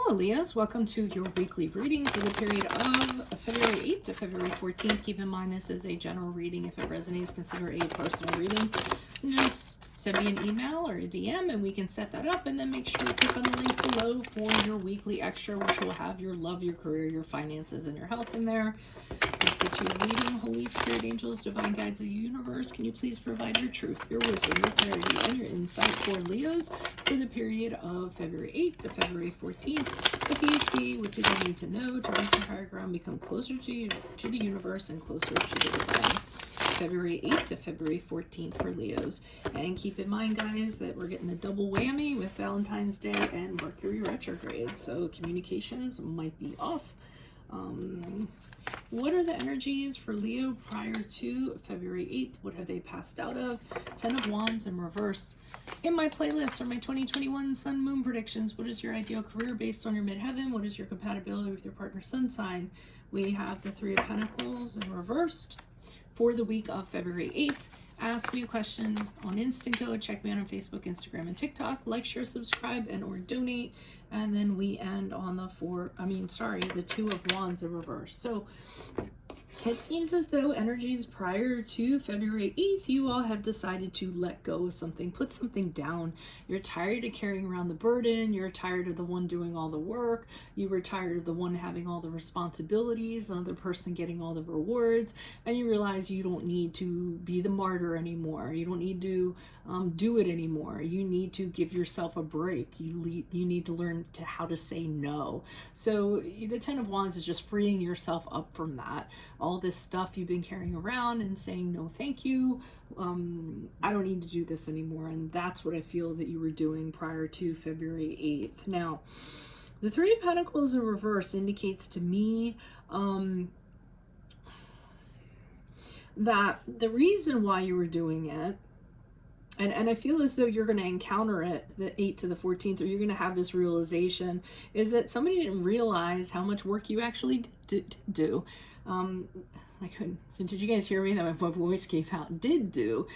Hello Leos, welcome to your weekly reading for the period of February 8th to February 14th. Keep in mind this is a general reading. If it resonates, consider a personal reading. Just send me an email or a DM and we can set that up, and then make sure you click on the link below for your weekly extra, which will have your love, your career, your finances, and your health in there. Let's get you a reading. Holy Spirit, angels, divine guides of the universe, can you please provide your truth, your wisdom, your clarity, and your insight for Leos for the period of February 8th to February 14th. The PhD, what do they need to know to reach a higher ground, become closer to the universe and closer to the divine. February 8th to February 14th for Leos. And keep in mind, guys, that we're getting the double whammy with Valentine's Day and Mercury retrograde. So communications might be off. What are the energies for Leo prior to February 8th? What have they passed out of? 10 of Wands in reversed. In my playlist are my 2021 Sun Moon predictions. What is your ideal career based on your midheaven? What is your compatibility with your partner's sun sign? We have the 3 of Pentacles in reversed for the week of February 8th. Ask me a question on Instant Go. Check me out on Facebook, Instagram, and TikTok. Like, share, subscribe, and or donate. And then we end on the 2 of Wands in reverse. So it seems as though energies prior to February 8th, you all have decided to let go of something, put something down. You're tired of carrying around the burden. You're tired of the one doing all the work. You were tired of the one having all the responsibilities, the other person getting all the rewards. And you realize you don't need to be the martyr anymore. You don't need to do it anymore. You need to give yourself a break. You need to learn how to say no. So the 10 of Wands is just freeing yourself up from that. All this stuff you've been carrying around and saying, no, thank you. I don't need to do this anymore. And that's what I feel that you were doing prior to February 8th. Now, the 3 of Pentacles in reverse indicates to me that the reason why you were doing it, and I feel as though you're going to encounter it, the 8th to the 14th, or you're going to have this realization, is that somebody didn't realize how much work you actually did do. I couldn't, did you guys hear me? That my voice came out. Did do.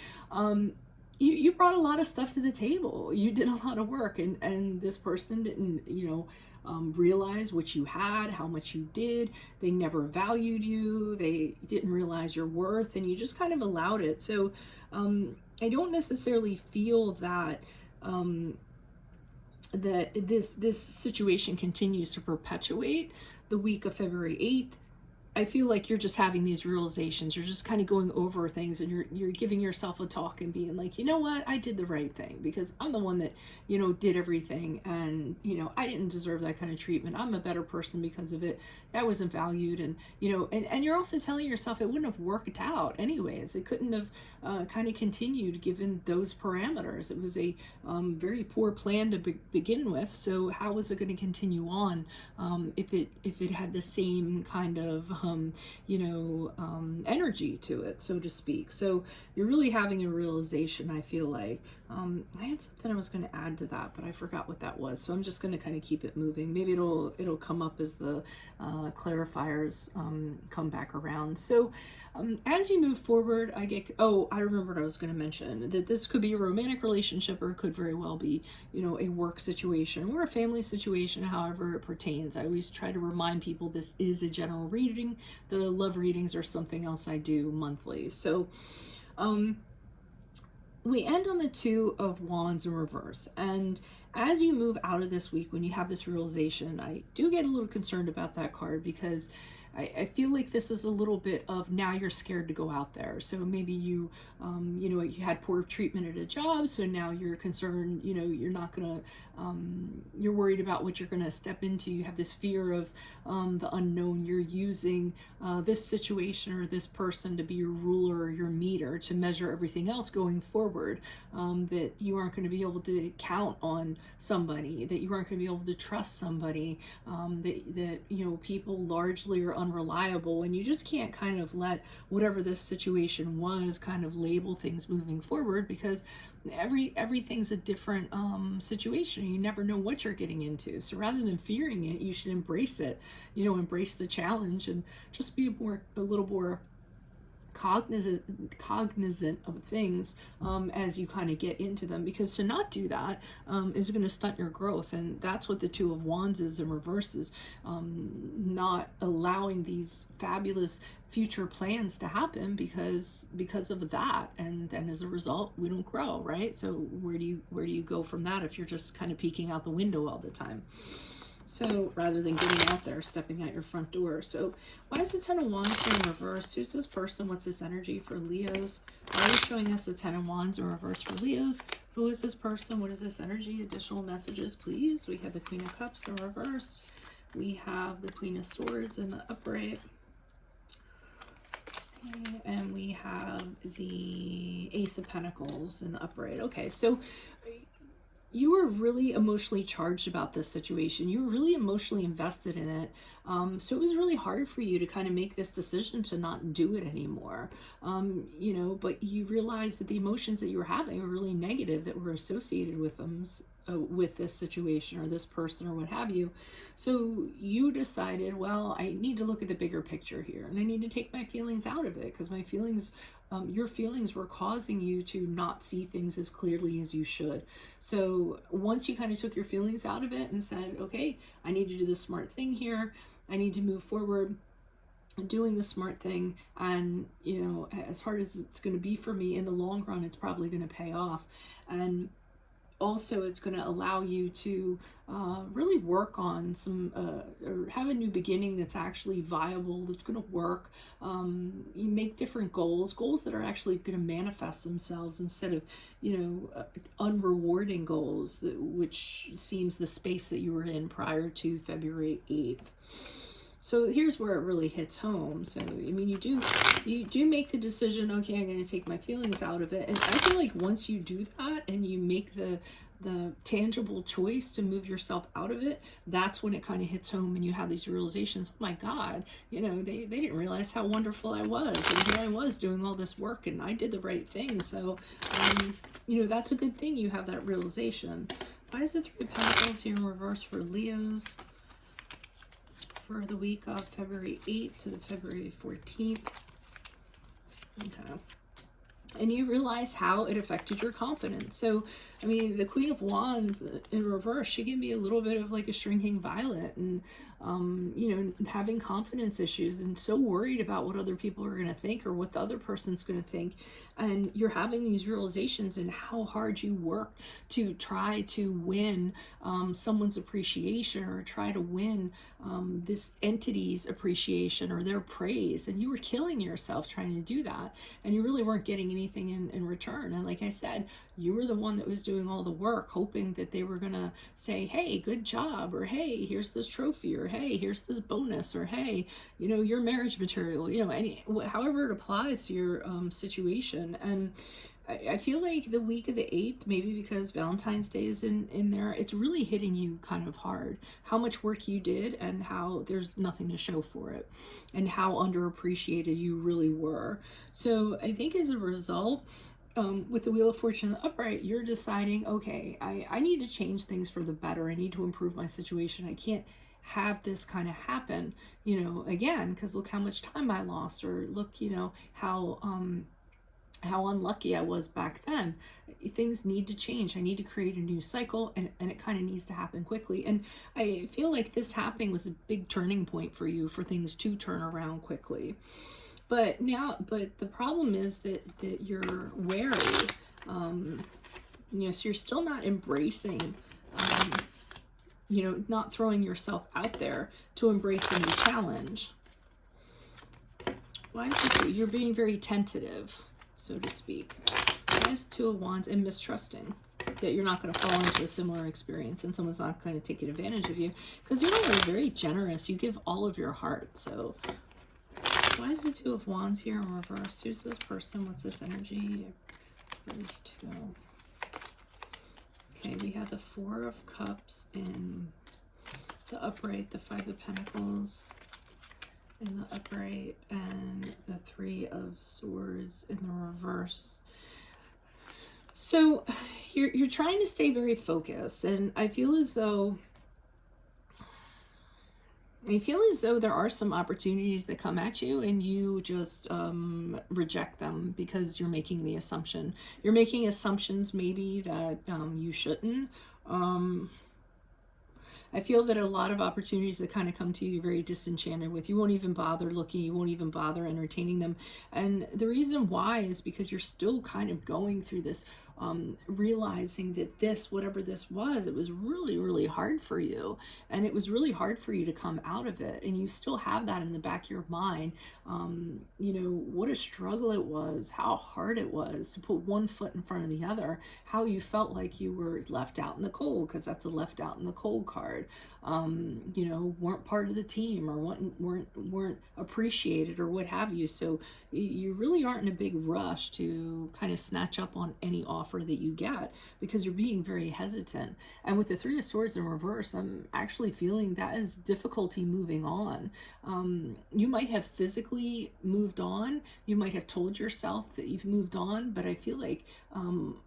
You brought a lot of stuff to the table. You did a lot of work, and this person didn't, realize what you had, how much you did. They never valued you. They didn't realize your worth, and you just kind of allowed it. So, I don't necessarily feel that that this situation continues to perpetuate the week of February 8th. I feel like you're just having these realizations. You're just kind of going over things, and you're giving yourself a talk and being like, you know what, I did the right thing because I'm the one that, did everything, and, I didn't deserve that kind of treatment. I'm a better person because of it. I wasn't valued. And, and you're also telling yourself it wouldn't have worked out anyways. It couldn't have kind of continued given those parameters. It was a very poor plan to begin with. So how was it going to continue on if it had the same kind of energy to it, so to speak? So you're really having a realization, I feel like. I had something I was going to add to that, but I forgot what that was. So I'm just going to kind of keep it moving. Maybe it'll come up as the clarifiers come back around. So as you move forward, I remember what I was going to mention, that this could be a romantic relationship, or it could very well be, a work situation or a family situation, however it pertains. I always try to remind people this is a general reading. The love readings are something else I do monthly. So we end on the 2 of Wands in reverse. And as you move out of this week, when you have this realization, I do get a little concerned about that card, because I feel like this is a little bit of, now you're scared to go out there. So maybe you had poor treatment at a job, so now you're concerned, you're not gonna, you're worried about what you're gonna step into. You have this fear of the unknown. You're using this situation or this person to be your ruler or your meter to measure everything else going forward. That you aren't going to be able to count on somebody, that you aren't going to be able to trust somebody, that people largely are unreliable, and you just can't kind of let whatever this situation was kind of label things moving forward, because everything's a different situation. You never know what you're getting into. So rather than fearing it, you should embrace it, embrace the challenge, and just be a little more cognizant of things as you kind of get into them, because to not do that is going to stunt your growth. And that's what the Two of Wands is in reverse, is not allowing these fabulous future plans to happen because of that, and then as a result we don't grow, right? So where do you go from that if you're just kind of peeking out the window all the time? So rather than getting out there, stepping out your front door. So why is the Ten of Wands here in reverse? Who's this person? What's this energy for Leos? Why are you showing us the Ten of Wands in reverse for Leos? Who is this person? What is this energy? Additional messages, please. We have the Queen of Cups in reverse. We have the Queen of Swords in the upright. Okay, and we have the Ace of Pentacles in the upright. Okay, so you were really emotionally charged about this situation. You were really emotionally invested in it. So it was really hard for you to kind of make this decision to not do it anymore. You know, but you realized that the emotions that you were having were really negative that were associated with them, with this situation or this person or what have you. So you decided, well, I need to look at the bigger picture here, and I need to take my feelings out of it, because my feelings, your feelings were causing you to not see things as clearly as you should. So once you kind of took your feelings out of it and said, okay, I need to do the smart thing here, I need to move forward doing the smart thing, and you know, as hard as it's going to be for me, in the long run it's probably going to pay off. And also it's going to allow you to really work on some or have a new beginning that's actually viable, that's going to work. You make different goals that are actually going to manifest themselves, instead of, you know, unrewarding goals, which seems the space that you were in prior to February 8th. So here's where it really hits home. So, I mean, you do make the decision, okay, I'm going to take my feelings out of it. And I feel like once you do that and you make the tangible choice to move yourself out of it, that's when it kind of hits home and you have these realizations. Oh my God, you know, they didn't realize how wonderful I was. And here I was doing all this work and I did the right thing. So, you know, that's a good thing you have that realization. Why is the Three of Pentacles here in reverse for Leos for the week of February 8th to the February 14th? Okay. And you realize how it affected your confidence. So, I mean, the Queen of Wands in reverse, she can be a little bit of like a shrinking violet, and, you know, having confidence issues and so worried about what other people are going to think or what the other person's going to think. And you're having these realizations and how hard you work to try to win someone's appreciation, or try to win this entity's appreciation or their praise. And you were killing yourself trying to do that. And you really weren't getting anything in return. And like I said, you were the one that was doing all the work, hoping that they were going to say, hey, good job, or hey, here's this trophy, or hey, here's this bonus, or hey, you know, your marriage material, you know, however it applies to your situation. And I feel like the week of the 8th, maybe because Valentine's Day is in there, it's really hitting you kind of hard. How much work you did and how there's nothing to show for it, and how underappreciated you really were. So I think as a result, with the Wheel of Fortune in the upright, you're deciding, okay, I need to change things for the better. I need to improve my situation. I can't have this kind of happen, you know, again, because look how much time I lost, or look, you know, how unlucky I was back then. Things need to change. I need to create a new cycle, and it kind of needs to happen quickly. And I feel like this happening was a big turning point for you, for things to turn around quickly. But the problem is that you're wary, you know, so you're still not embracing, you know, not throwing yourself out there to embrace a new challenge. Why is it you're being very tentative, so to speak? Why is Two of Wands, and mistrusting that you're not going to fall into a similar experience and someone's not going to take advantage of you? Because you're very generous. You give all of your heart. So why is the Two of Wands here in reverse? Who's this person? What's this energy? There's two. Okay, we have the Four of Cups in the upright, the Five of Pentacles in the upright, and the Three of Swords in the reverse. So you're trying to stay very focused, and I feel as though I feel as though there are some opportunities that come at you and you just reject them because you're making the assumption. You're making assumptions maybe that you shouldn't. Um, I feel that a lot of opportunities that kind of come to you, you're very disenchanted with. You won't even bother looking, you won't even bother entertaining them. And the reason why is because you're still kind of going through this, realizing that this, whatever this was, it was really, really hard for you. And it was really hard for you to come out of it. And you still have that in the back of your mind. What a struggle it was, how hard it was to put one foot in front of the other, how you felt like you were left out in the cold, because that's a left out in the cold card. Weren't part of the team, or weren't appreciated, or what have you. So you really aren't in a big rush to kind of snatch up on any offer that you get, because you're being very hesitant. And with the Three of Swords in reverse, I'm actually feeling that is difficulty moving on. You might have physically moved on, you might have told yourself that you've moved on, but I feel like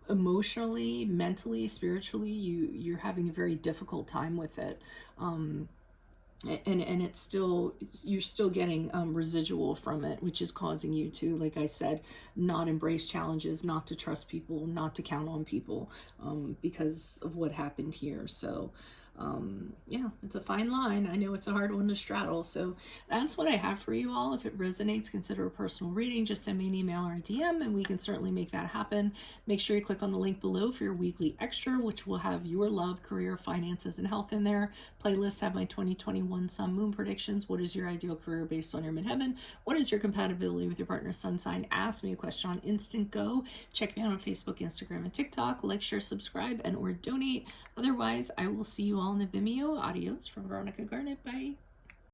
emotionally, mentally, spiritually, you're having a very difficult time with it. And it's still, you're still getting residual from it, which is causing you to, like I said, not embrace challenges, not to trust people, not to count on people, because of what happened here. So yeah, it's a fine line. I know it's a hard one to straddle. So that's what I have for you all. If it resonates, consider a personal reading. Just send me an email or a DM and we can certainly make that happen. Make sure you click on the link below for your weekly extra, which will have your love, career, finances, and health in there. Playlists have my 2021 sun moon predictions. What is your ideal career based on your midheaven? What is your compatibility with your partner's sun sign? Ask me a question on Instant Go. Check me out on Facebook, Instagram, and TikTok. Like, share, subscribe, and or donate. Otherwise, I will see you all in the Vimeo. Adios from Veronica Garnet. Bye.